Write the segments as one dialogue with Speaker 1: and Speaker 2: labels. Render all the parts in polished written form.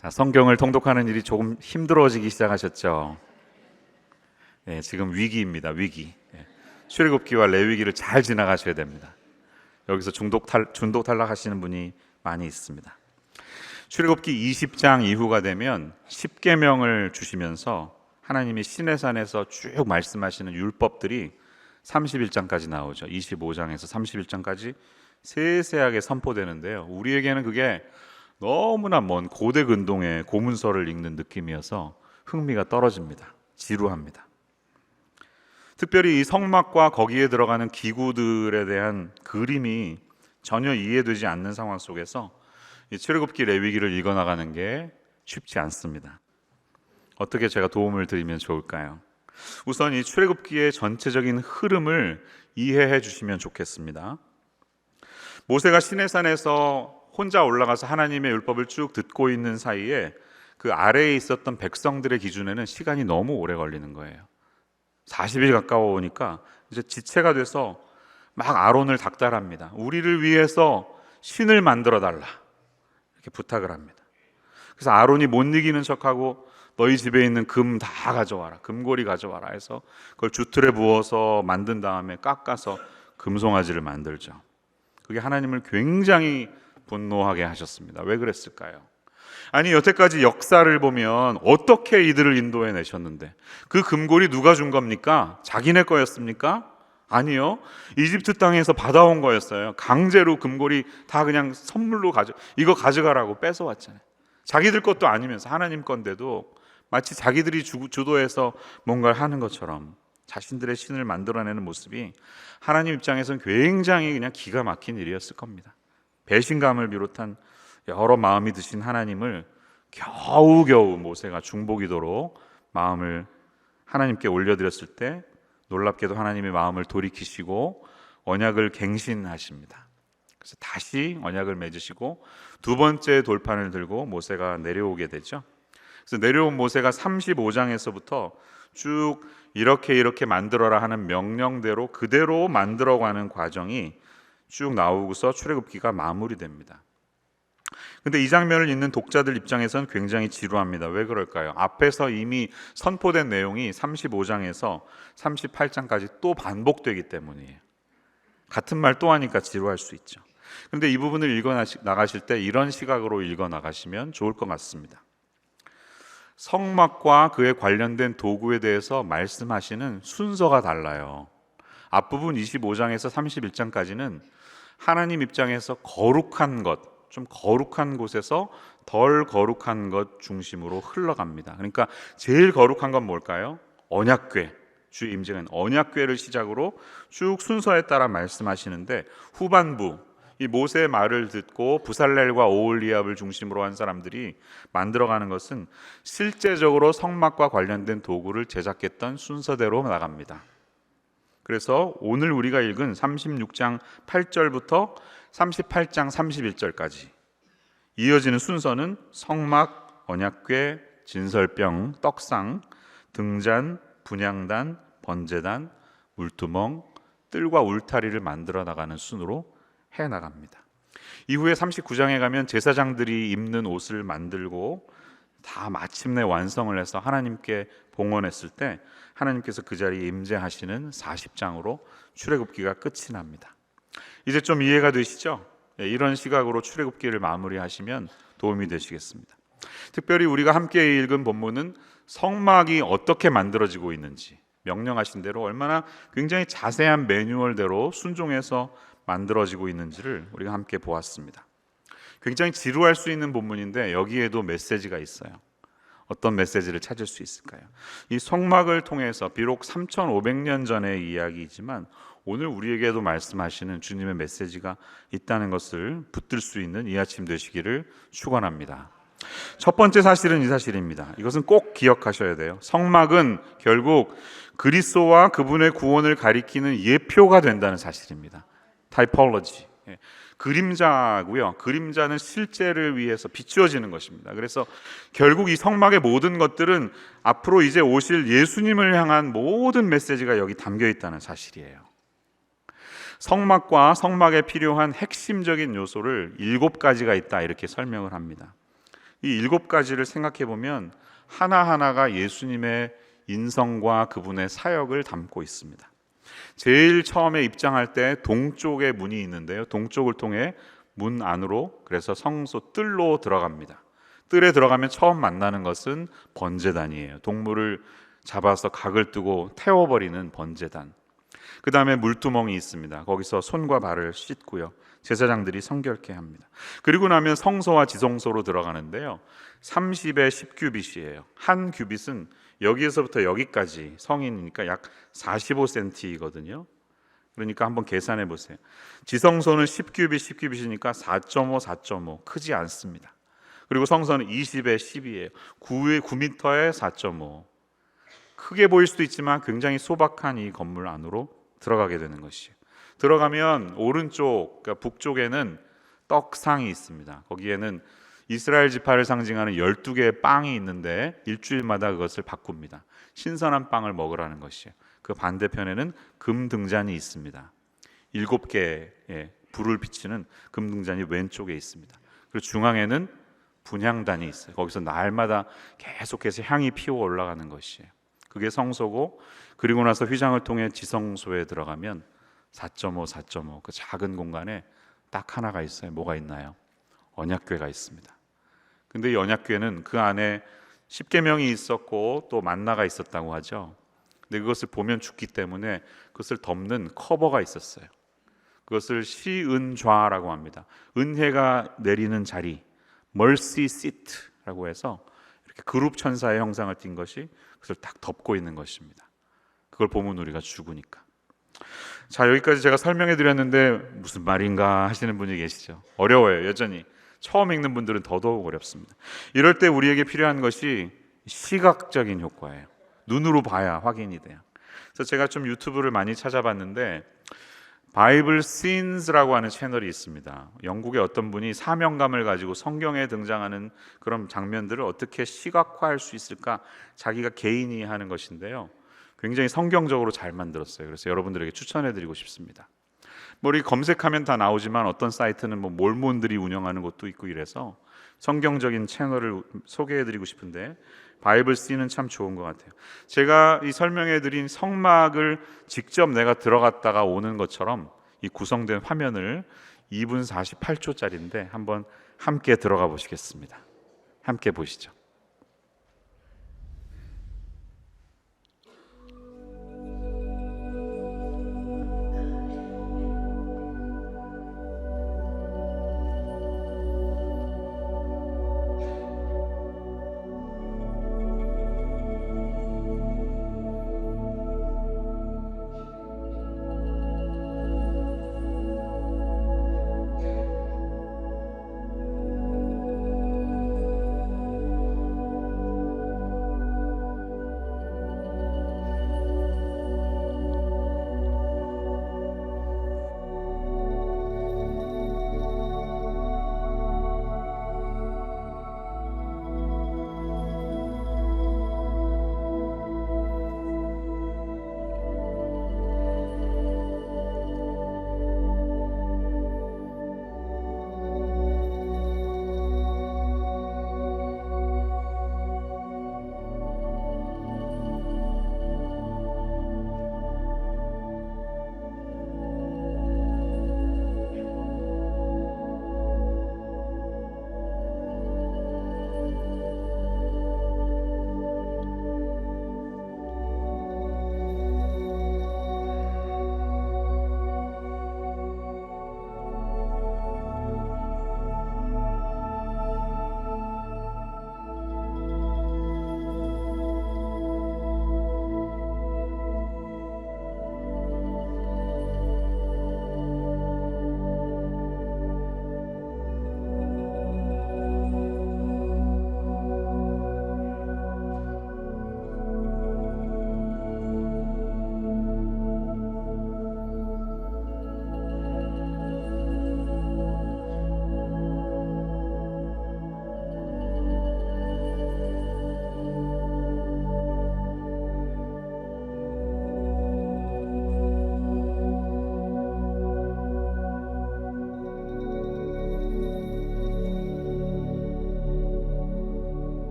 Speaker 1: 자, 성경을 통독하는 일이 조금 힘들어지기 시작하셨죠? 네, 지금 위기입니다. 위기. 출애굽기와 레위기를 잘 지나가셔야 됩니다. 여기서 중독 탈락하시는 분이 많이 있습니다. 출애굽기 20장 이후가 되면 10계명을 주시면서 하나님이 시내산에서 쭉 말씀하시는 율법들이 31장까지 나오죠. 25장에서 31장까지 세세하게 선포되는데요. 우리에게는 그게 너무나 먼 고대 근동의 고문서를 읽는 느낌이어서 흥미가 떨어집니다. 지루합니다. 특별히 이 성막과 거기에 들어가는 기구들에 대한 그림이 전혀 이해되지 않는 상황 속에서 이 출애굽기 레위기를 읽어나가는 게 쉽지 않습니다. 어떻게 제가 도움을 드리면 좋을까요? 우선 이 출애굽기의 전체적인 흐름을 이해해 주시면 좋겠습니다. 모세가 시내산에서 혼자 올라가서 하나님의 율법을 쭉 듣고 있는 사이에 그 아래에 있었던 백성들의 기준에는 시간이 너무 오래 걸리는 거예요. 40일 가까워 오니까 이제 지체가 돼서 막 아론을 닥달합니다. 우리를 위해서 신을 만들어 달라 이렇게 부탁을 합니다. 그래서 아론이 못 이기는 척하고 너희 집에 있는 금 다 가져와라, 금고리 가져와라 해서 그걸 주틀에 부어서 만든 다음에 깎아서 금송아지를 만들죠. 그게 하나님을 굉장히 분노하게 하셨습니다. 왜 그랬을까요? 아니, 여태까지 역사를 보면 어떻게 이들을 인도해 내셨는데 그 금골이 누가 준 겁니까? 자기네 거였습니까? 아니요. 이집트 땅에서 받아온 거였어요. 강제로 금골이 다 그냥 선물로 이거 가져가라고 뺏어왔잖아요. 자기들 것도 아니면서 하나님 건데도 마치 자기들이 주도해서 뭔가를 하는 것처럼 자신들의 신을 만들어내는 모습이 하나님 입장에서는 굉장히 그냥 기가 막힌 일이었을 겁니다. 배신감을 비롯한 여러 마음이 드신 하나님을 겨우겨우 모세가 중보기도로 마음을 하나님께 올려드렸을 때 놀랍게도 하나님의 마음을 돌이키시고 언약을 갱신하십니다. 그래서 다시 언약을 맺으시고 두 번째 돌판을 들고 모세가 내려오게 되죠. 그래서 내려온 모세가 35장에서부터 쭉 이렇게 만들어라 하는 명령대로 그대로 만들어가는 과정이 쭉 나오고서 출애굽기가 마무리됩니다. 근데 이 장면을 읽는 독자들 입장에서는 굉장히 지루합니다. 왜 그럴까요? 앞에서 이미 선포된 내용이 35장에서 38장까지 또 반복되기 때문이에요. 같은 말 또 하니까 지루할 수 있죠. 그런데 이 부분을 읽어나가실 때 이런 시각으로 읽어나가시면 좋을 것 같습니다. 성막과 그에 관련된 도구에 대해서 말씀하시는 순서가 달라요. 앞부분 25장에서 31장까지는 하나님 입장에서 거룩한 것, 좀 거룩한 곳에서 덜 거룩한 것 중심으로 흘러갑니다. 그러니까 제일 거룩한 건 뭘까요? 언약궤, 주 임재는 언약궤를 시작으로 쭉 순서에 따라 말씀하시는데 후반부, 이 모세의 말을 듣고 부살렐과 오홀리압을 중심으로 한 사람들이 만들어가는 것은 실제적으로 성막과 관련된 도구를 제작했던 순서대로 나갑니다. 그래서 오늘 우리가 읽은 36장 8절부터 38장 31절까지 이어지는 순서는 성막, 언약궤, 진설병, 떡상, 등잔, 분향단, 번제단, 물두멍, 뜰과 울타리를 만들어 나가는 순으로 해나갑니다. 이후에 39장에 가면 제사장들이 입는 옷을 만들고 다 마침내 완성을 해서 하나님께 봉헌했을 때 하나님께서 그 자리에 임재하시는 40장으로 출애굽기가 끝이 납니다. 이제 좀 이해가 되시죠? 이런 시각으로 출애굽기를 마무리하시면 도움이 되시겠습니다. 특별히 우리가 함께 읽은 본문은 성막이 어떻게 만들어지고 있는지 명령하신 대로 얼마나 굉장히 자세한 매뉴얼대로 순종해서 만들어지고 있는지를 우리가 함께 보았습니다. 굉장히 지루할 수 있는 본문인데 여기에도 메시지가 있어요. 어떤 메시지를 찾을 수 있을까요? 이 성막을 통해서 비록 3500년 전의 이야기이지만 오늘 우리에게도 말씀하시는 주님의 메시지가 있다는 것을 붙들 수 있는 이 아침 되시기를 축원합니다. 첫 번째 사실은 이 사실입니다. 이것은 꼭 기억하셔야 돼요. 성막은 결국 그리스도와 그분의 구원을 가리키는 예표가 된다는 사실입니다. 타이폴로지, 그림자고요. 그림자는 실제를 위해서 비추어지는 것입니다. 그래서 결국 이 성막의 모든 것들은 앞으로 이제 오실 예수님을 향한 모든 메시지가 여기 담겨 있다는 사실이에요. 성막과 성막에 필요한 핵심적인 요소를 7가지가 있다 이렇게 설명을 합니다. 이 7가지를 생각해 보면 하나하나가 예수님의 인성과 그분의 사역을 담고 있습니다. 제일 처음에 입장할 때 동쪽에 문이 있는데요. 동쪽을 통해 문 안으로, 그래서 성소 뜰로 들어갑니다. 뜰에 들어가면 처음 만나는 것은 번제단이에요. 동물을 잡아서 각을 뜨고 태워버리는 번제단. 그 다음에 물두멍이 있습니다. 거기서 손과 발을 씻고요, 제사장들이 성결케 합니다. 그리고 나면 성소와 지성소로 들어가는데요, 30에 10규빗이에요. 한 규빗은 여기에서부터 여기까지, 성인이니까 약 45cm이거든요. 그러니까 한번 계산해 보세요. 지성소는 10규빗, 10규빗이니까 4.5, 4.5, 크지 않습니다. 그리고 성소는 20에 10이에요. 9m에 4.5. 크게 보일 수도 있지만 굉장히 소박한 이 건물 안으로 들어가게 되는 것이에요. 들어가면 오른쪽, 그러니까 북쪽에는 떡상이 있습니다. 거기에는 이스라엘 지파를 상징하는 12개의 빵이 있는데 일주일마다 그것을 바꿉니다. 신선한 빵을 먹으라는 것이에요. 그 반대편에는 금 등잔이 있습니다. 7개의 불을 비치는 금 등잔이 왼쪽에 있습니다. 그리고 중앙에는 분향단이 있어요. 거기서 날마다 계속해서 향이 피어 올라가는 것이에요. 그게 성소고, 그리고 나서 휘장을 통해 지성소에 들어가면 4.5, 4.5, 그 작은 공간에 딱 하나가 있어요. 뭐가 있나요? 언약궤가 있습니다. 근데 이 언약궤는 그 안에 십계명이 있었고 또 만나가 있었다고 하죠. 근데 그것을 보면 죽기 때문에 그것을 덮는 커버가 있었어요. 그것을 시은좌라고 합니다. 은혜가 내리는 자리, mercy seat라고 해서 이렇게 그룹 천사의 형상을 띈 것이 그것을 딱 덮고 있는 것입니다. 그걸 보면 우리가 죽으니까. 자, 여기까지 제가 설명해 드렸는데 무슨 말인가 하시는 분이 계시죠. 어려워요. 여전히 처음 읽는 분들은 더더욱 어렵습니다. 이럴 때 우리에게 필요한 것이 시각적인 효과예요. 눈으로 봐야 확인이 돼요. 그래서 제가 좀 유튜브를 많이 찾아봤는데 바이블 씬스라고 하는 채널이 있습니다. 영국의 어떤 분이 사명감을 가지고 성경에 등장하는 그런 장면들을 어떻게 시각화할 수 있을까, 자기가 개인이 하는 것인데요, 굉장히 성경적으로 잘 만들었어요. 그래서 여러분들에게 추천해드리고 싶습니다. 우리 검색하면 다 나오지만 어떤 사이트는 몰몬들이 운영하는 곳도 있고 이래서 성경적인 채널을 소개해드리고 싶은데 바이블 씬은 참 좋은 것 같아요. 제가 이 설명해드린 성막을 직접 내가 들어갔다가 오는 것처럼 이 구성된 화면을 2분 48초짜리인데 한번 함께 들어가 보시겠습니다. 함께 보시죠.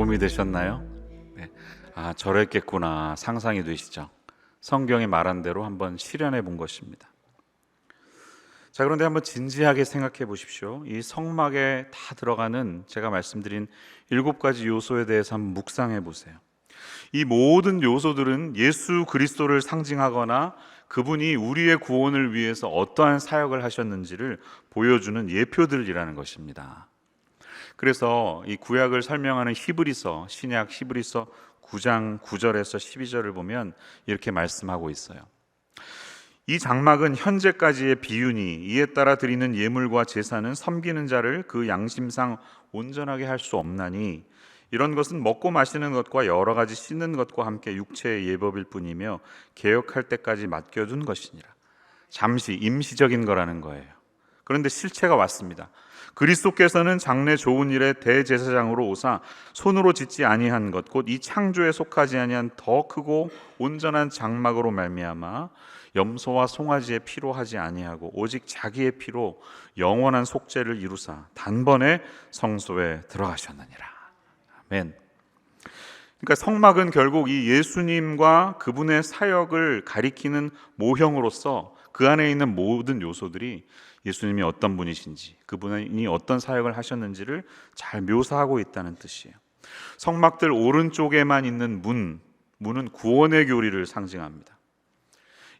Speaker 1: 도움이 되셨나요? 네. 저랬겠구나 상상이 되시죠? 성경이 말한 대로 한번 실현해 본 것입니다. 자, 그런데 한번 진지하게 생각해 보십시오. 이 성막에 다 들어가는 제가 말씀드린 7가지 요소에 대해서 한번 묵상해 보세요. 이 모든 요소들은 예수 그리스도를 상징하거나 그분이 우리의 구원을 위해서 어떠한 사역을 하셨는지를 보여주는 예표들이라는 것입니다. 그래서 이 구약을 설명하는 히브리서, 신약 히브리서 9장 9절에서 12절을 보면 이렇게 말씀하고 있어요. 이 장막은 현재까지의 비유니 이에 따라 드리는 예물과 제사는 섬기는 자를 그 양심상 온전하게 할 수 없나니 이런 것은 먹고 마시는 것과 여러 가지 씻는 것과 함께 육체의 예법일 뿐이며 개혁할 때까지 맡겨둔 것이니라. 잠시 임시적인 거라는 거예요. 그런데 실체가 왔습니다. 그리스도께서는 장래 좋은 일의 대제사장으로 오사 손으로 짓지 아니한 것 곧 이 창조에 속하지 아니한 더 크고 온전한 장막으로 말미암아 염소와 송아지의 피로 하지 아니하고 오직 자기의 피로 영원한 속죄를 이루사 단번에 성소에 들어가셨느니라. 아멘. 그러니까 성막은 결국 이 예수님과 그분의 사역을 가리키는 모형으로서 그 안에 있는 모든 요소들이 예수님이 어떤 분이신지, 그분이 어떤 사역을 하셨는지를 잘 묘사하고 있다는 뜻이에요. 성막들 오른쪽에만 있는 문은 구원의 교리를 상징합니다.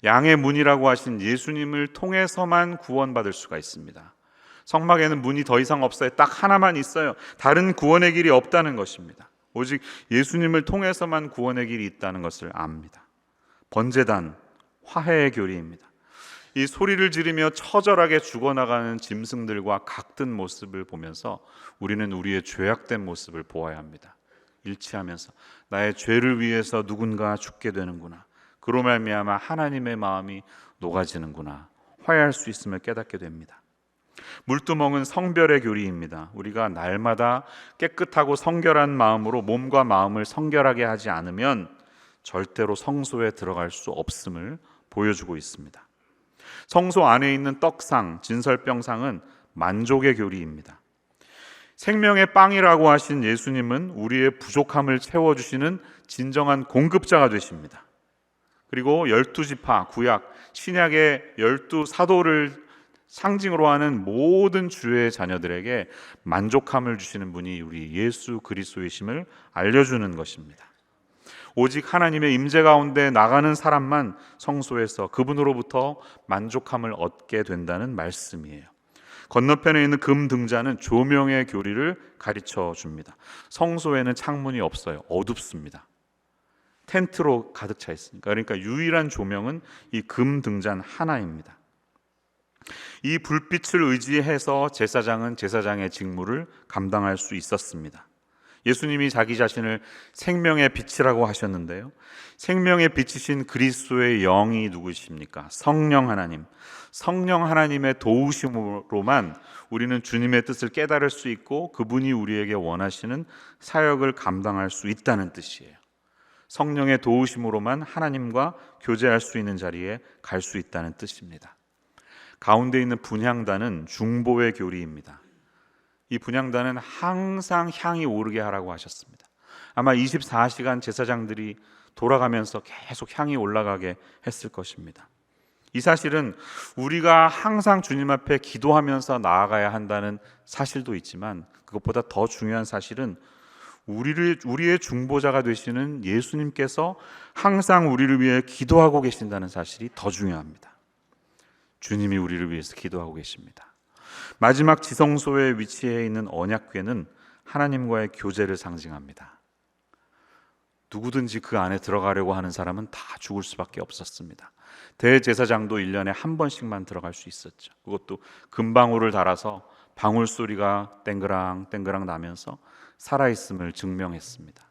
Speaker 1: 양의 문이라고 하신 예수님을 통해서만 구원받을 수가 있습니다. 성막에는 문이 더 이상 없어요. 딱 하나만 있어요. 다른 구원의 길이 없다는 것입니다. 오직 예수님을 통해서만 구원의 길이 있다는 것을 압니다. 번제단, 화해의 교리입니다. 이 소리를 지르며 처절하게 죽어나가는 짐승들과 각든 모습을 보면서 우리는 우리의 죄악된 모습을 보아야 합니다. 일치하면서 나의 죄를 위해서 누군가 죽게 되는구나. 그로 말미암아 하나님의 마음이 녹아지는구나. 화해할 수 있음을 깨닫게 됩니다. 물두멍은 성별의 교리입니다. 우리가 날마다 깨끗하고 성결한 마음으로 몸과 마음을 성결하게 하지 않으면 절대로 성소에 들어갈 수 없음을 보여주고 있습니다. 성소 안에 있는 떡상, 진설병상은 만족의 교리입니다. 생명의 빵이라고 하신 예수님은 우리의 부족함을 채워주시는 진정한 공급자가 되십니다. 그리고 12지파, 구약, 신약의 12사도를 상징으로 하는 모든 주의 자녀들에게 만족함을 주시는 분이 우리 예수 그리스도이심을 알려주는 것입니다. 오직 하나님의 임재 가운데 나가는 사람만 성소에서 그분으로부터 만족함을 얻게 된다는 말씀이에요. 건너편에 있는 금 등잔은 조명의 교리를 가르쳐 줍니다. 성소에는 창문이 없어요. 어둡습니다. 텐트로 가득 차 있으니까. 그러니까 유일한 조명은 이 금 등잔 하나입니다. 이 불빛을 의지해서 제사장은 제사장의 직무를 감당할 수 있었습니다. 예수님이 자기 자신을 생명의 빛이라고 하셨는데요. 생명의 빛이신 그리스도의 영이 누구십니까? 성령 하나님. 성령 하나님의 도우심으로만 우리는 주님의 뜻을 깨달을 수 있고 그분이 우리에게 원하시는 사역을 감당할 수 있다는 뜻이에요. 성령의 도우심으로만 하나님과 교제할 수 있는 자리에 갈 수 있다는 뜻입니다. 가운데 있는 분향단은 중보의 교리입니다. 이 분향단은 항상 향이 오르게 하라고 하셨습니다. 아마 24시간 제사장들이 돌아가면서 계속 향이 올라가게 했을 것입니다. 이 사실은 우리가 항상 주님 앞에 기도하면서 나아가야 한다는 사실도 있지만 그것보다 더 중요한 사실은 우리의 중보자가 되시는 예수님께서 항상 우리를 위해 기도하고 계신다는 사실이 더 중요합니다. 주님이 우리를 위해서 기도하고 계십니다. 마지막 지성소에 위치해 있는 언약궤는 하나님과의 교제를 상징합니다. 누구든지 그 안에 들어가려고 하는 사람은 다 죽을 수밖에 없었습니다. 대제사장도 1년에 한 번씩만 들어갈 수 있었죠. 그것도 금방울을 달아서 방울 소리가 땡그랑 땡그랑 나면서 살아있음을 증명했습니다.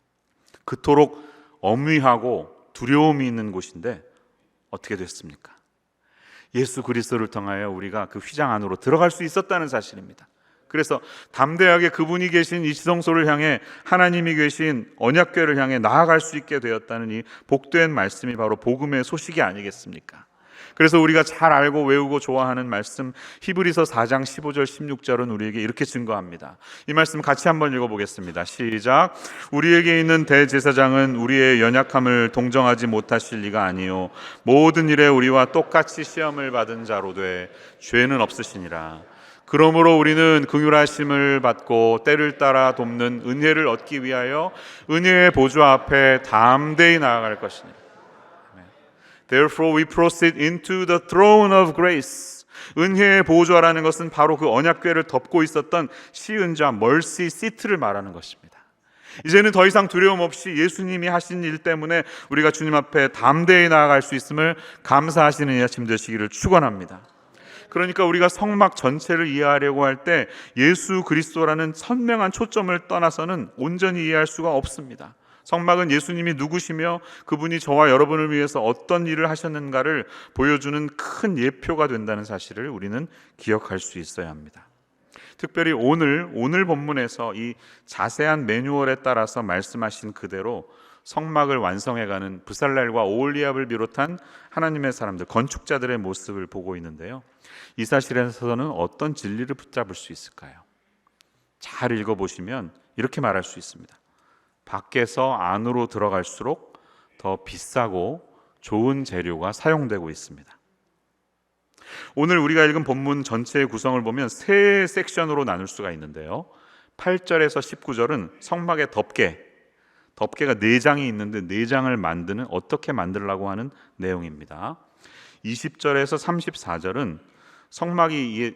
Speaker 1: 그토록 엄위하고 두려움이 있는 곳인데 어떻게 됐습니까? 예수 그리스도를 통하여 우리가 그 휘장 안으로 들어갈 수 있었다는 사실입니다. 그래서 담대하게 그분이 계신 이 지성소를 향해 하나님이 계신 언약궤를 향해 나아갈 수 있게 되었다는 이 복된 말씀이 바로 복음의 소식이 아니겠습니까? 그래서 우리가 잘 알고 외우고 좋아하는 말씀 히브리서 4장 15절 16절은 우리에게 이렇게 증거합니다. 이 말씀 같이 한번 읽어보겠습니다. 시작. 우리에게 있는 대제사장은 우리의 연약함을 동정하지 못하실 리가 아니요 모든 일에 우리와 똑같이 시험을 받은 자로 돼 죄는 없으시니라. 그러므로 우리는 긍휼하심을 받고 때를 따라 돕는 은혜를 얻기 위하여 은혜의 보좌 앞에 담대히 나아갈 것이니 Therefore we proceed into the throne of grace. 은혜의 보좌라는 것은 바로 그 언약궤를 덮고 있었던 시은자 멀시 시트를 말하는 것입니다. 이제는 더 이상 두려움 없이 예수님이 하신 일 때문에 우리가 주님 앞에 담대히 나아갈 수 있음을 감사하시는 이 아침 되시기를 축원합니다. 그러니까 우리가 성막 전체를 이해하려고 할 때 예수 그리스도라는 선명한 초점을 떠나서는 온전히 이해할 수가 없습니다. 성막은 예수님이 누구시며 그분이 저와 여러분을 위해서 어떤 일을 하셨는가를 보여주는 큰 예표가 된다는 사실을 우리는 기억할 수 있어야 합니다. 특별히 오늘 본문에서 이 자세한 매뉴얼에 따라서 말씀하신 그대로 성막을 완성해가는 브살렐과 오홀리압을 비롯한 하나님의 사람들, 건축자들의 모습을 보고 있는데요. 이 사실에서는 어떤 진리를 붙잡을 수 있을까요? 잘 읽어보시면 이렇게 말할 수 있습니다. 밖에서 안으로 들어갈수록 더 비싸고 좋은 재료가 사용되고 있습니다. 오늘 우리가 읽은 본문 전체의 구성을 보면 세 섹션으로 나눌 수가 있는데요. 8절에서 19절은 성막의 덮개가 4장이 있는데 4장을 만드는 어떻게 만들라고 하는 내용입니다. 20절에서 34절은 성막이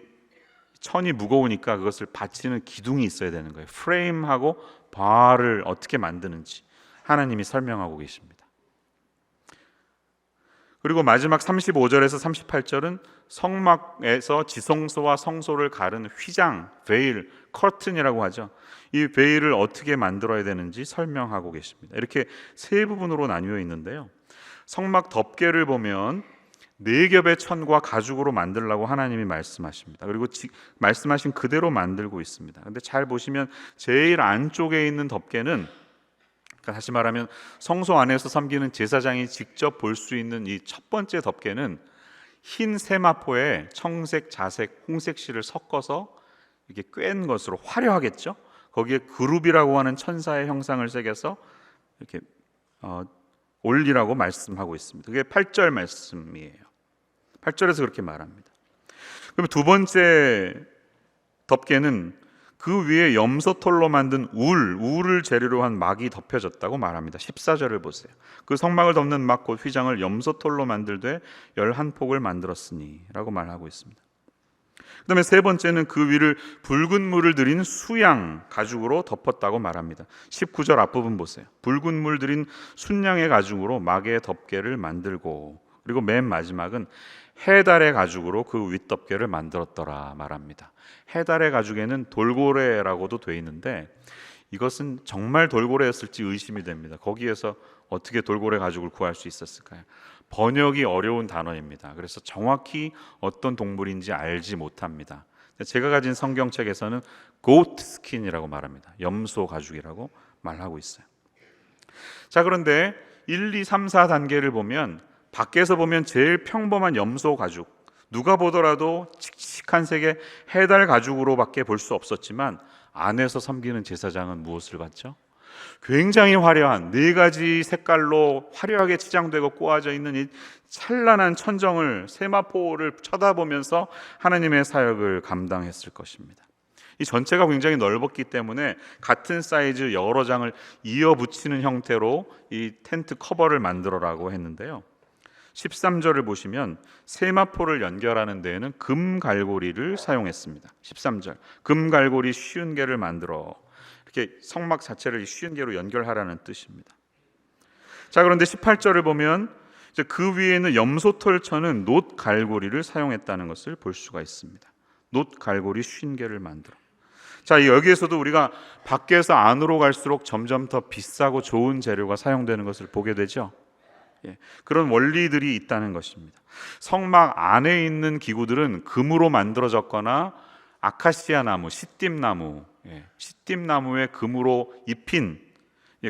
Speaker 1: 천이 무거우니까 그것을 받치는 기둥이 있어야 되는 거예요. 프레임하고 바를 어떻게 만드는지 하나님이 설명하고 계십니다. 그리고 마지막 35절에서 38절은 성막에서 지성소와 성소를 가르는 휘장, 베일, 커튼이라고 하죠. 이 베일을 어떻게 만들어야 되는지 설명하고 계십니다. 이렇게 세 부분으로 나뉘어 있는데요. 성막 덮개를 보면 4겹의 천과 가죽으로 만들라고 하나님이 말씀하십니다. 그리고 말씀하신 그대로 만들고 있습니다. 근데 잘 보시면 제일 안쪽에 있는 덮개는, 그러니까 다시 말하면 성소 안에서 섬기는 제사장이 직접 볼 수 있는 이 첫 번째 덮개는 흰 세마포에 청색, 자색, 홍색 실을 섞어서 이렇게 꿰은 것으로 화려하겠죠. 거기에 그룹이라고 하는 천사의 형상을 새겨서 이렇게 올리라고 말씀하고 있습니다. 그게 8절 말씀이에요. 8절에서 그렇게 말합니다. 그럼 두 번째 덮개는 그 위에 염소털로 만든 울을 재료로 한 막이 덮여졌다고 말합니다. 14절을 보세요. 그 성막을 덮는 막 곧 휘장을 염소털로 만들되 11폭을 만들었으니 라고 말하고 있습니다. 그 다음에 세 번째는 그 위를 붉은 물을 들인 수양 가죽으로 덮었다고 말합니다. 19절 앞부분 보세요. 붉은 물 들인 순양의 가죽으로 막의 덮개를 만들고, 그리고 맨 마지막은 해달의 가죽으로 그 윗덮개를 만들었더라 말합니다. 해달의 가죽에는 돌고래라고도 돼 있는데 이것은 정말 돌고래였을지 의심이 됩니다. 거기에서 어떻게 돌고래 가죽을 구할 수 있었을까요? 번역이 어려운 단어입니다. 그래서 정확히 어떤 동물인지 알지 못합니다. 제가 가진 성경책에서는 goat skin이라고 말합니다. 염소 가죽이라고 말하고 있어요. 자, 그런데 1, 2, 3, 4단계를 보면 밖에서 보면 제일 평범한 염소 가죽, 누가 보더라도 칙칙한 색의 해달 가죽으로밖에 볼 수 없었지만 안에서 섬기는 제사장은 무엇을 봤죠? 굉장히 화려한 4가지 색깔로 화려하게 치장되고 꼬아져 있는 이 찬란한 천정을, 세마포를 쳐다보면서 하나님의 사역을 감당했을 것입니다. 이 전체가 굉장히 넓었기 때문에 같은 사이즈 여러 장을 이어 붙이는 형태로 이 텐트 커버를 만들어라고 했는데요. 13절을 보시면 세마포를 연결하는 데에는 금 갈고리를 사용했습니다. 13절, 금 갈고리 50개를 만들어, 이렇게 성막 자체를 50개로 연결하라는 뜻입니다. 자, 그런데 18절을 보면 이제 그 위에는 염소털 쳐는 놋 갈고리를 사용했다는 것을 볼 수가 있습니다. 놋 갈고리 50개를 만들어. 자, 여기에서도 우리가 밖에서 안으로 갈수록 점점 더 비싸고 좋은 재료가 사용되는 것을 보게 되죠. 그런 원리들이 있다는 것입니다. 성막 안에 있는 기구들은 금으로 만들어졌거나 아카시아 나무, 시띠나무에 금으로 입힌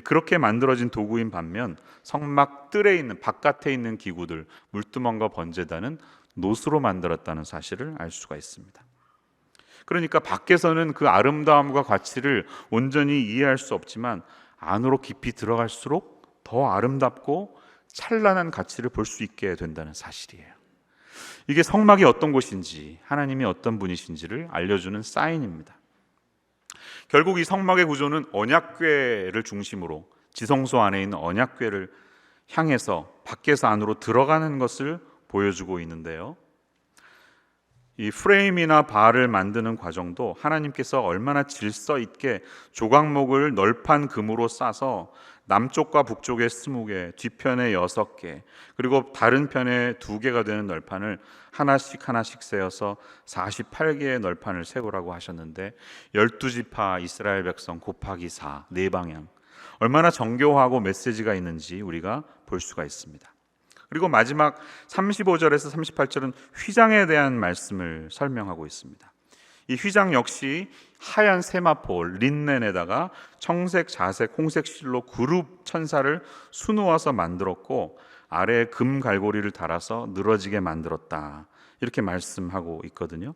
Speaker 1: 그렇게 만들어진 도구인 반면 성막 뜰에 있는 바깥에 있는 기구들, 물두멍과 번제단은 노수로 만들었다는 사실을 알 수가 있습니다. 그러니까 밖에서는 그 아름다움과 가치를 온전히 이해할 수 없지만 안으로 깊이 들어갈수록 더 아름답고 찬란한 가치를 볼 수 있게 된다는 사실이에요. 이게 성막이 어떤 곳인지, 하나님이 어떤 분이신지를 알려주는 사인입니다. 결국 이 성막의 구조는 언약궤를 중심으로 지성소 안에 있는 언약궤를 향해서 밖에서 안으로 들어가는 것을 보여주고 있는데요, 이 프레임이나 바를 만드는 과정도 하나님께서 얼마나 질서 있게 조각목을 널판 금으로 싸서 남쪽과 북쪽에 20개, 뒤편에 6개, 그리고 다른 편에 2개가 되는 널판을 하나씩 세어서 48개의 널판을 세우라고 하셨는데 12지파 이스라엘 백성 곱하기 4, 네 방향, 얼마나 정교하고 메시지가 있는지 우리가 볼 수가 있습니다. 그리고 마지막 35절에서 38절은 휘장에 대한 말씀을 설명하고 있습니다. 이 휘장 역시 하얀 세마포 린넨에다가 청색, 자색, 홍색 실로 그룹 천사를 수놓아서 만들었고 아래에 금 갈고리를 달아서 늘어지게 만들었다, 이렇게 말씀하고 있거든요.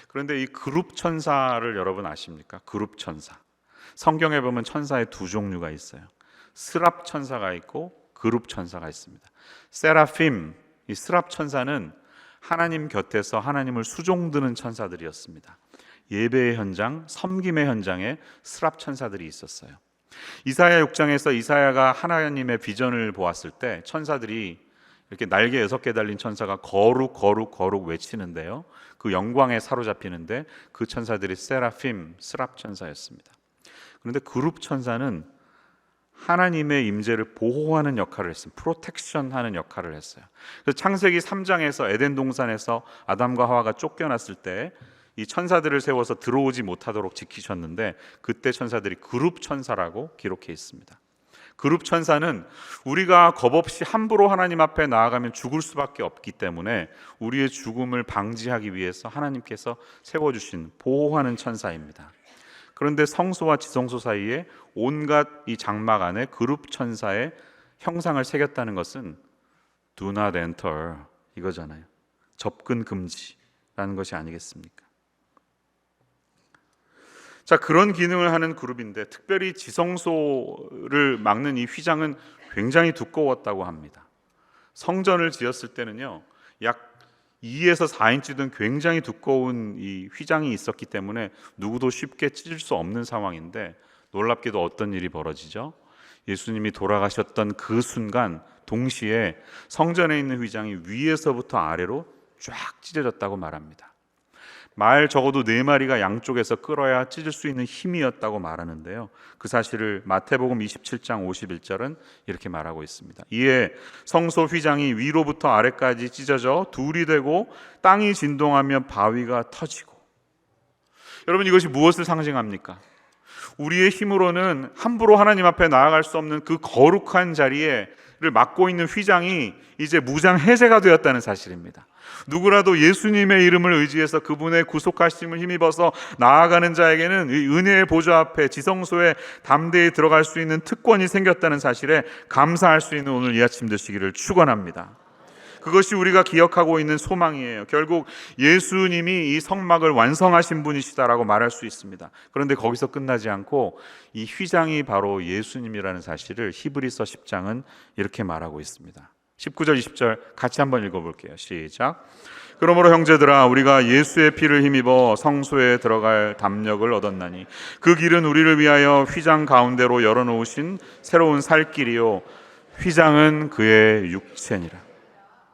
Speaker 1: 그런데 이 그룹 천사를 여러분 아십니까? 그룹 천사, 성경에 보면 천사의 두 종류가 있어요. 스랍 천사가 있고 그룹 천사가 있습니다. 세라핌, 이 스랍 천사는 하나님 곁에서 하나님을 수종드는 천사들이었습니다. 예배의 현장, 섬김의 현장에 스랍 천사들이 있었어요. 이사야 6장에서 이사야가 하나님의 비전을 보았을 때 천사들이 이렇게 날개 6개 달린 천사가 거룩 거룩 거룩 외치는데요, 그 영광에 사로잡히는데 그 천사들이 세라핌, 스랍 천사였습니다. 그런데 그룹 천사는 하나님의 임재를 보호하는 역할을 했습니다. 프로텍션하는 역할을 했어요. 그래서 창세기 3장에서 에덴 동산에서 아담과 하와가 쫓겨났을 때 이 천사들을 세워서 들어오지 못하도록 지키셨는데 그때 천사들이 그룹 천사라고 기록해 있습니다. 그룹 천사는 우리가 겁없이 함부로 하나님 앞에 나아가면 죽을 수밖에 없기 때문에 우리의 죽음을 방지하기 위해서 하나님께서 세워주신 보호하는 천사입니다. 그런데 성소와 지성소 사이에 온갖 이 장막 안에 그룹 천사의 형상을 새겼다는 것은 Do not enter 이거잖아요. 접근 금지라는 것이 아니겠습니까? 자, 그런 기능을 하는 그룹인데 특별히 지성소를 막는 이 휘장은 굉장히 두꺼웠다고 합니다. 성전을 지었을 때는요, 약 2에서 4인치 등 굉장히 두꺼운 이 휘장이 있었기 때문에 누구도 쉽게 찢을 수 없는 상황인데 놀랍게도 어떤 일이 벌어지죠? 예수님이 돌아가셨던 그 순간 동시에 성전에 있는 휘장이 위에서부터 아래로 쫙 찢어졌다고 말합니다. 말 적어도 4마리가 양쪽에서 끌어야 찢을 수 있는 힘이었다고 말하는데요, 그 사실을 마태복음 27장 51절은 이렇게 말하고 있습니다. 이에 성소 휘장이 위로부터 아래까지 찢어져 둘이 되고 땅이 진동하며 바위가 터지고. 여러분, 이것이 무엇을 상징합니까? 우리의 힘으로는 함부로 하나님 앞에 나아갈 수 없는 그 거룩한 자리를 맡고 있는 휘장이 이제 무장 해제가 되었다는 사실입니다. 누구라도 예수님의 이름을 의지해서 그분의 구속하심을 힘입어서 나아가는 자에게는 이 은혜의 보좌 앞에 지성소에 담대히 들어갈 수 있는 특권이 생겼다는 사실에 감사할 수 있는 오늘 이 아침 되시기를 축원합니다. 그것이 우리가 기억하고 있는 소망이에요. 결국 예수님이 이 성막을 완성하신 분이시다라고 말할 수 있습니다. 그런데 거기서 끝나지 않고 이 휘장이 바로 예수님이라는 사실을 히브리서 10장은 이렇게 말하고 있습니다. 19절 20절 같이 한번 읽어볼게요. 시작. 그러므로 형제들아, 우리가 예수의 피를 힘입어 성소에 들어갈 담력을 얻었나니 그 길은 우리를 위하여 휘장 가운데로 열어놓으신 새로운 살 길이요 휘장은 그의 육체니라.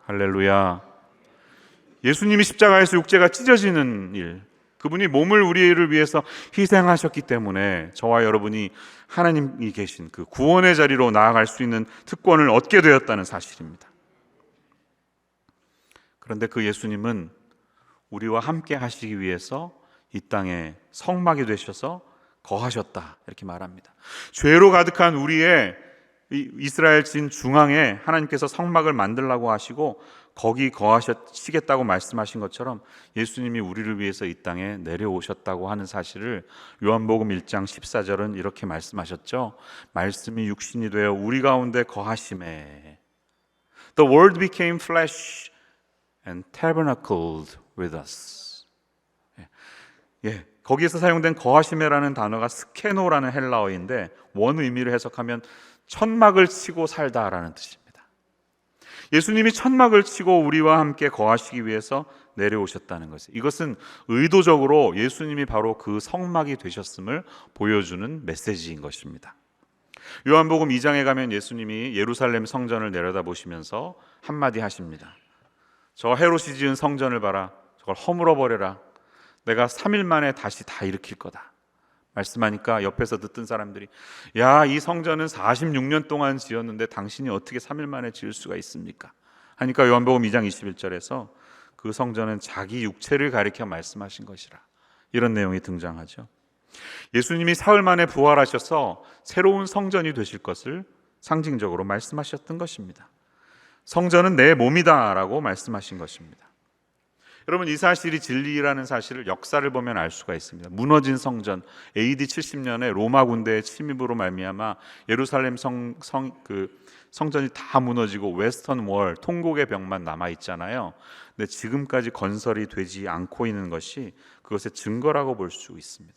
Speaker 1: 할렐루야. 예수님이 십자가에서 육체가 찢어지는 일, 그분이 몸을 우리를 위해서 희생하셨기 때문에 저와 여러분이 하나님이 계신 그 구원의 자리로 나아갈 수 있는 특권을 얻게 되었다는 사실입니다. 그런데 그 예수님은 우리와 함께 하시기 위해서 이 땅에 성막이 되셔서 거하셨다, 이렇게 말합니다. 죄로 가득한 우리의 이스라엘 진 중앙에 하나님께서 성막을 만들라고 하시고 거기 거하시겠다고 말씀하신 것처럼 예수님이 우리를 위해서 이 땅에 내려오셨다고 하는 사실을 요한복음 1장 14절은 이렇게 말씀하셨죠. 말씀이 육신이 되어 우리 가운데 거하심에 The word became flesh and tabernacled with us. 거기에서 사용된 거하심에라는 단어가 스케노라는 헬라어인데 원 의미를 해석하면 천막을 치고 살다라는 뜻입니다. 예수님이 천막을 치고 우리와 함께 거하시기 위해서 내려오셨다는 것이에요. 이것은 의도적으로 예수님이 바로 그 성막이 되셨음을 보여주는 메시지인 것입니다. 요한복음 2장에 가면 예수님이 예루살렘 성전을 내려다보시면서 한마디 하십니다. 저 헤롯이 지은 성전을 봐라. 저걸 허물어버려라. 내가 3일 만에 다시 다 일으킬 거다. 말씀하니까 옆에서 듣던 사람들이 야, 이 성전은 46년 동안 지었는데 당신이 어떻게 3일 만에 지을 수가 있습니까? 하니까 요한복음 2장 21절에서 그 성전은 자기 육체를 가리켜 말씀하신 것이라, 이런 내용이 등장하죠. 예수님이 사흘 만에 부활하셔서 새로운 성전이 되실 것을 상징적으로 말씀하셨던 것입니다. 성전은 내 몸이다 라고 말씀하신 것입니다. 여러분, 이 사실이 진리라는 사실을 역사를 보면 알 수가 있습니다. 무너진 성전, AD 70년에 로마 군대의 침입으로 말미암아 예루살렘 성전이 다 무너지고 웨스턴 월, 통곡의 벽만 남아 있잖아요. 근데 지금까지 건설이 되지 않고 있는 것이 그것의 증거라고 볼 수 있습니다.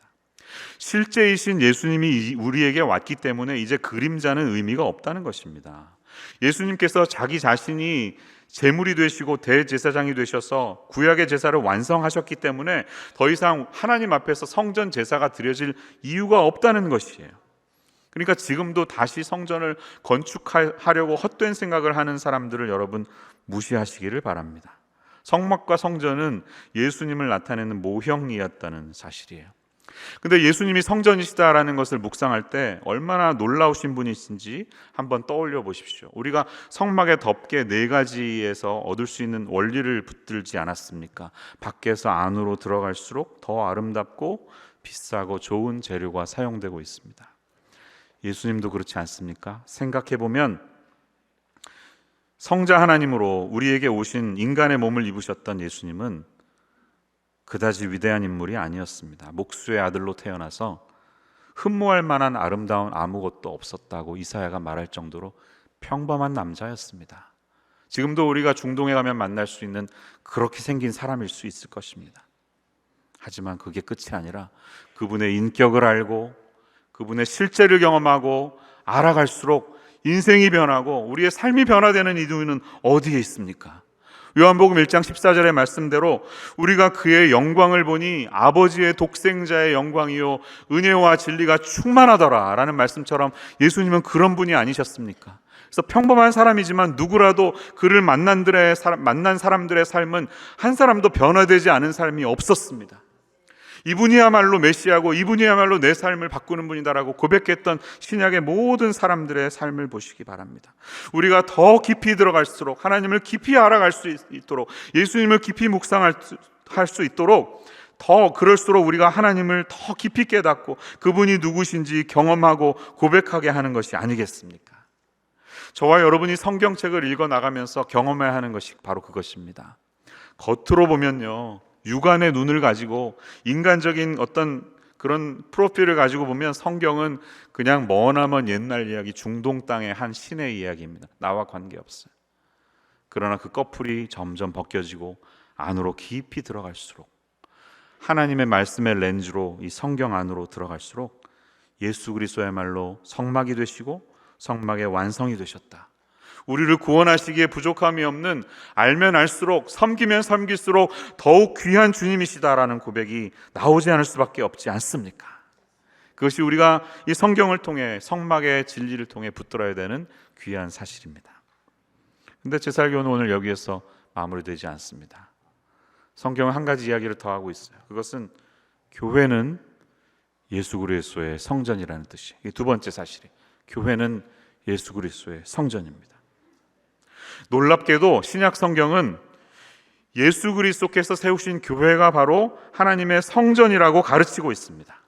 Speaker 1: 실제이신 예수님이 우리에게 왔기 때문에 이제 그림자는 의미가 없다는 것입니다. 예수님께서 자기 자신이 제물이 되시고 대제사장이 되셔서 구약의 제사를 완성하셨기 때문에 더 이상 하나님 앞에서 성전 제사가 드려질 이유가 없다는 것이에요. 그러니까 지금도 다시 성전을 건축하려고 헛된 생각을 하는 사람들을 여러분 무시하시기를 바랍니다. 성막과 성전은 예수님을 나타내는 모형이었다는 사실이에요. 근데 예수님이 성전이시다라는 것을 묵상할 때 얼마나 놀라우신 분이신지 한번 떠올려 보십시오. 우리가 성막의 덮개 4가지에서 얻을 수 있는 원리를 붙들지 않았습니까? 밖에서 안으로 들어갈수록 더 아름답고 비싸고 좋은 재료가 사용되고 있습니다. 예수님도 그렇지 않습니까? 생각해 보면 성자 하나님으로 우리에게 오신 인간의 몸을 입으셨던 예수님은 그다지 위대한 인물이 아니었습니다. 목수의 아들로 태어나서 흠모할 만한 아름다운 아무것도 없었다고 이사야가 말할 정도로 평범한 남자였습니다. 지금도 우리가 중동에 가면 만날 수 있는 그렇게 생긴 사람일 수 있을 것입니다. 하지만 그게 끝이 아니라 그분의 인격을 알고 그분의 실제를 경험하고 알아갈수록 인생이 변하고 우리의 삶이 변화되는 이유는 어디에 있습니까? 요한복음 1장 14절의 말씀대로 우리가 그의 영광을 보니 아버지의 독생자의 영광이요 은혜와 진리가 충만하더라 라는 말씀처럼 예수님은 그런 분이 아니셨습니까? 그래서 평범한 사람이지만 누구라도 그를 만난 사람들의 삶은 한 사람도 변화되지 않은 삶이 없었습니다. 이분이야말로 메시아고 이분이야말로 내 삶을 바꾸는 분이다라고 고백했던 신약의 모든 사람들의 삶을 보시기 바랍니다. 우리가 더 깊이 들어갈수록 하나님을 깊이 알아갈 수 있도록 예수님을 깊이 묵상할 수 있도록 더 그럴수록 우리가 하나님을 더 깊이 깨닫고 그분이 누구신지 경험하고 고백하게 하는 것이 아니겠습니까? 저와 여러분이 성경책을 읽어나가면서 경험해야 하는 것이 바로 그것입니다. 겉으로 보면요, 육안의 눈을 가지고 인간적인 어떤 그런 프로필을 가지고 보면 성경은 그냥 머나먼 옛날 이야기, 중동 땅의 한 신의 이야기입니다. 나와 관계없어요. 그러나 그 꺼풀이 점점 벗겨지고 안으로 깊이 들어갈수록 하나님의 말씀의 렌즈로 이 성경 안으로 들어갈수록 예수 그리스도야말로 성막이 되시고 성막의 완성이 되셨다. 우리를 구원하시기에 부족함이 없는, 알면 알수록 섬기면 섬길수록 더욱 귀한 주님이시다라는 고백이 나오지 않을 수밖에 없지 않습니까? 그것이 우리가 이 성경을 통해 성막의 진리를 통해 붙들어야 되는 귀한 사실입니다. 그런데 제살교는 오늘 여기에서 마무리되지 않습니다. 성경은 한 가지 이야기를 더 하고 있어요. 그것은 교회는 예수 그리스도의 성전이라는 뜻이에요. 이게 두 번째 사실이에요. 교회는 예수 그리스도의 성전입니다. 놀랍게도 신약 성경은 예수 그리스도께서 세우신 교회가 바로 하나님의 성전이라고 가르치고 있습니다.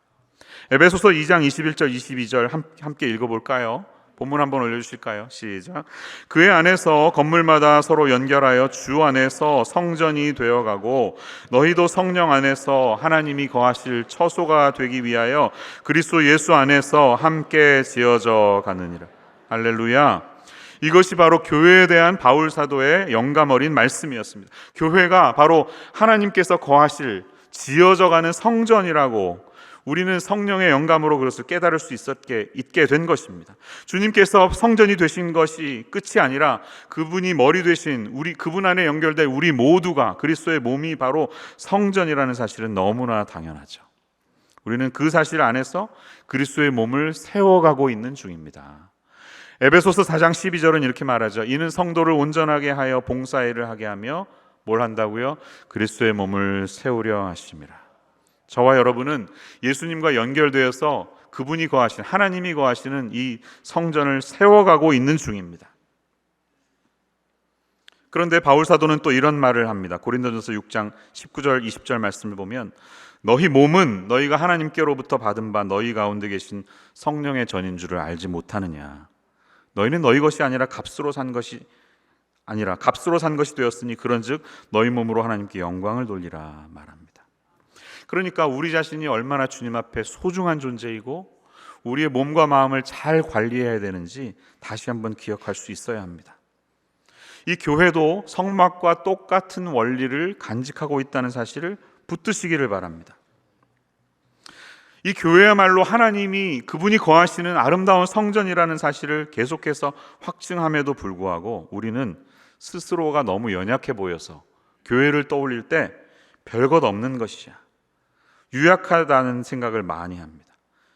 Speaker 1: 에베소서 2장 21절 22절 함께 읽어볼까요? 본문 한번 올려주실까요? 시작. 그의 안에서 건물마다 서로 연결하여 주 안에서 성전이 되어가고 너희도 성령 안에서 하나님이 거하실 처소가 되기 위하여 그리스도 예수 안에서 함께 지어져 가느니라. 할렐루야. 이것이 바로 교회에 대한 바울 사도의 영감 어린 말씀이었습니다. 교회가 바로 하나님께서 거하실 지어져가는 성전이라고 우리는 성령의 영감으로 그것을 깨달을 수 있게 된 것입니다. 주님께서 성전이 되신 것이 끝이 아니라 그분이 머리 되신 그분 안에 연결된 우리 모두가 그리스도의 몸이 바로 성전이라는 사실은 너무나 당연하죠. 우리는 그 사실 안에서 그리스도의 몸을 세워가고 있는 중입니다. 에베소서 4장 12절은 이렇게 말하죠. 이는 성도를 온전하게 하여 봉사일을 하게 하며 뭘 한다고요? 그리스도의 몸을 세우려 하심이라. 저와 여러분은 예수님과 연결되어서 그분이 거하신 하나님이 거하시는 이 성전을 세워가고 있는 중입니다. 그런데 바울 사도는 또 이런 말을 합니다. 고린도전서 6장 19절 20절 말씀을 보면 너희 몸은 너희가 하나님께로부터 받은 바 너희 가운데 계신 성령의 전인 줄을 알지 못하느냐. 너희는 너희 것이 아니라 값으로 산 것이 되었으니 그런즉 너희 몸으로 하나님께 영광을 돌리라 말합니다. 그러니까 우리 자신이 얼마나 주님 앞에 소중한 존재이고 우리의 몸과 마음을 잘 관리해야 되는지 다시 한번 기억할 수 있어야 합니다. 이 교회도 성막과 똑같은 원리를 간직하고 있다는 사실을 붙드시기를 바랍니다. 이 교회야말로 하나님이 그분이 거하시는 아름다운 성전이라는 사실을 계속해서 확증함에도 불구하고 우리는 스스로가 너무 연약해 보여서 교회를 떠올릴 때 별것 없는 것이야, 유약하다는 생각을 많이 합니다.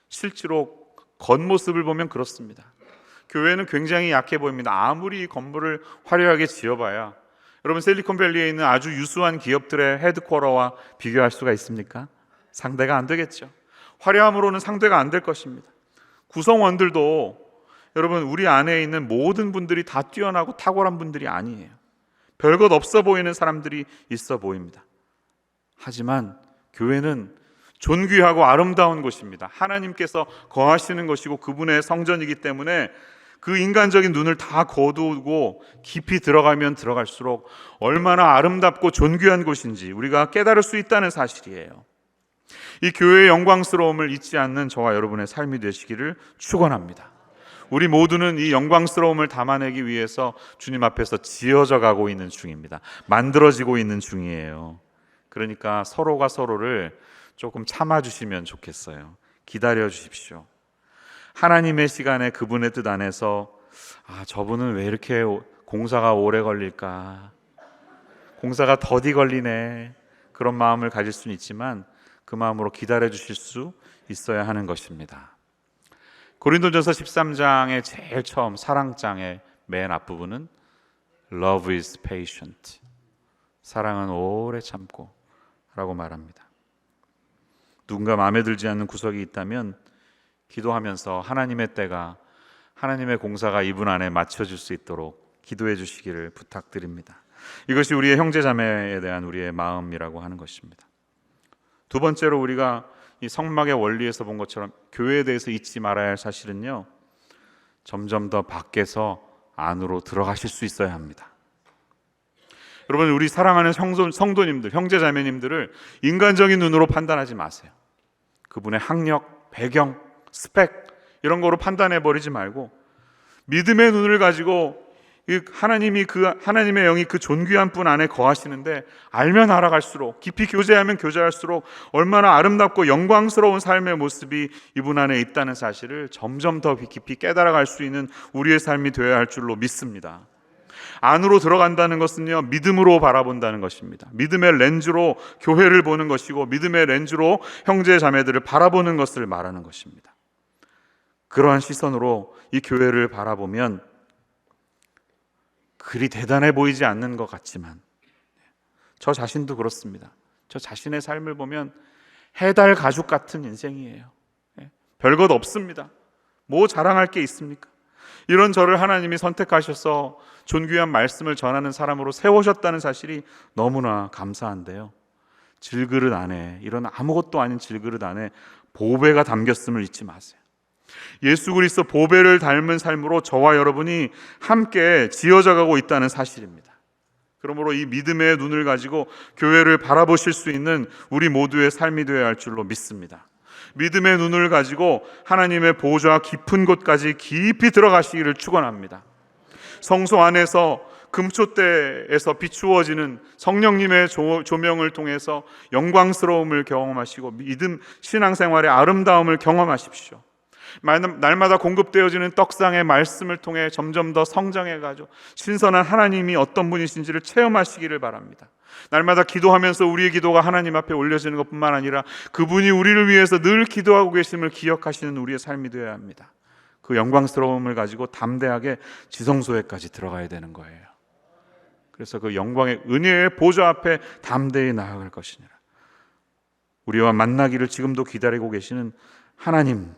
Speaker 1: 실제로 겉모습을 보면 그렇습니다. 교회는 굉장히 약해 보입니다. 아무리 건물을 화려하게 지어봐야 여러분 실리콘밸리에 있는 아주 유수한 기업들의 헤드쿼터와 비교할 수가 있습니까? 상대가 안 되겠죠. 화려함으로는 상대가 안 될 것입니다. 구성원들도 여러분 우리 안에 있는 모든 분들이 다 뛰어나고 탁월한 분들이 아니에요. 별것 없어 보이는 사람들이 있어 보입니다. 하지만 교회는 존귀하고 아름다운 곳입니다. 하나님께서 거하시는 것이고 그분의 성전이기 때문에 그 인간적인 눈을 다 거두고 깊이 들어가면 들어갈수록 얼마나 아름답고 존귀한 곳인지 우리가 깨달을 수 있다는 사실이에요. 이 교회의 영광스러움을 잊지 않는 저와 여러분의 삶이 되시기를 축원합니다. 우리 모두는 이 영광스러움을 담아내기 위해서 주님 앞에서 지어져 가고 있는 중입니다. 만들어지고 있는 중이에요. 그러니까 서로가 서로를 조금 참아주시면 좋겠어요. 기다려 주십시오. 하나님의 시간에 그분의 뜻 안에서 저분은 왜 이렇게 공사가 오래 걸릴까? 공사가 더디 걸리네. 그런 마음을 가질 수는 있지만 그 마음으로 기다려 주실 수 있어야 하는 것입니다. 고린도전서 13장의 제일 처음 사랑장의 맨 앞부분은 Love is patient. 사랑은 오래 참고 라고 말합니다. 누군가 마음에 들지 않는 구석이 있다면 기도하면서 하나님의 때가 하나님의 공사가 이분 안에 맞춰질 수 있도록 기도해 주시기를 부탁드립니다. 이것이 우리의 형제자매에 대한 우리의 마음이라고 하는 것입니다. 두 번째로 우리가 이 성막의 원리에서 본 것처럼 교회에 대해서 잊지 말아야 할 사실은요, 점점 더 밖에서 안으로 들어가실 수 있어야 합니다. 여러분, 우리 사랑하는 성도님들, 형제자매님들을 인간적인 눈으로 판단하지 마세요. 그분의 학력, 배경, 스펙 이런 거로 판단해버리지 말고 믿음의 눈을 가지고 하나님의 영이 그 존귀한 분 안에 거하시는데 알면 알아갈수록, 깊이 교제하면 교제할수록 얼마나 아름답고 영광스러운 삶의 모습이 이분 안에 있다는 사실을 점점 더 깊이 깨달아갈 수 있는 우리의 삶이 되어야 할 줄로 믿습니다. 안으로 들어간다는 것은요, 믿음으로 바라본다는 것입니다. 믿음의 렌즈로 교회를 보는 것이고 믿음의 렌즈로 형제 자매들을 바라보는 것을 말하는 것입니다. 그러한 시선으로 이 교회를 바라보면 그리 대단해 보이지 않는 것 같지만 저 자신도 그렇습니다. 저 자신의 삶을 보면 해달 가죽 같은 인생이에요. 별것 없습니다. 뭐 자랑할 게 있습니까? 이런 저를 하나님이 선택하셔서 존귀한 말씀을 전하는 사람으로 세우셨다는 사실이 너무나 감사한데요, 질그릇 안에, 이런 아무것도 아닌 질그릇 안에 보배가 담겼음을 잊지 마세요. 예수 그리스도 보배를 닮은 삶으로 저와 여러분이 함께 지어져 가고 있다는 사실입니다. 그러므로 이 믿음의 눈을 가지고 교회를 바라보실 수 있는 우리 모두의 삶이 되어야 할 줄로 믿습니다. 믿음의 눈을 가지고 하나님의 보좌 깊은 곳까지 깊이 들어가시기를 축원합니다. 성소 안에서 금초대에서 비추어지는 성령님의 조명을 통해서 영광스러움을 경험하시고 믿음 신앙생활의 아름다움을 경험하십시오. 날마다 공급되어지는 떡상의 말씀을 통해 점점 더 성장해가지고 신선한 하나님이 어떤 분이신지를 체험하시기를 바랍니다. 날마다 기도하면서 우리의 기도가 하나님 앞에 올려지는 것뿐만 아니라 그분이 우리를 위해서 늘 기도하고 계심을 기억하시는 우리의 삶이 되어야 합니다. 그 영광스러움을 가지고 담대하게 지성소에까지 들어가야 되는 거예요. 그래서 그 영광의 은혜의 보좌 앞에 담대히 나아갈 것이니라. 우리와 만나기를 지금도 기다리고 계시는 하나님,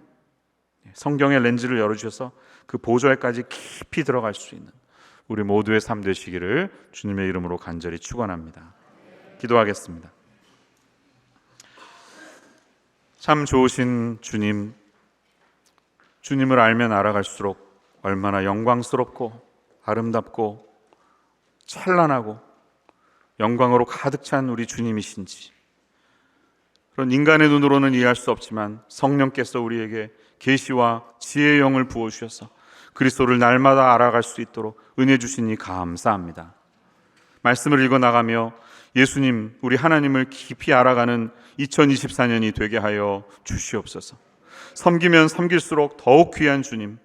Speaker 1: 성경의 렌즈를 열어주셔서 그 보좌에까지 깊이 들어갈 수 있는 우리 모두의 삶 되시기를 주님의 이름으로 간절히 축원합니다. 기도하겠습니다. 참 좋으신 주님, 주님을 알면 알아갈수록 얼마나 영광스럽고 아름답고 찬란하고 영광으로 가득 찬 우리 주님이신지, 그런 인간의 눈으로는 이해할 수 없지만 성령께서 우리에게 계시와 지혜의 영을 부어주셔서 그리스도를 날마다 알아갈 수 있도록 은혜 주시니 감사합니다. 말씀을 읽어나가며 예수님, 우리 하나님을 깊이 알아가는 2024년이 되게 하여 주시옵소서. 섬기면 섬길수록 더욱 귀한 주님,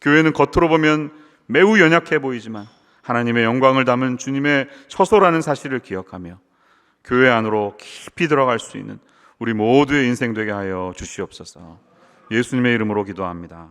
Speaker 1: 교회는 겉으로 보면 매우 연약해 보이지만 하나님의 영광을 담은 주님의 처소라는 사실을 기억하며 교회 안으로 깊이 들어갈 수 있는 우리 모두의 인생 되게 하여 주시옵소서. 예수님의 이름으로 기도합니다.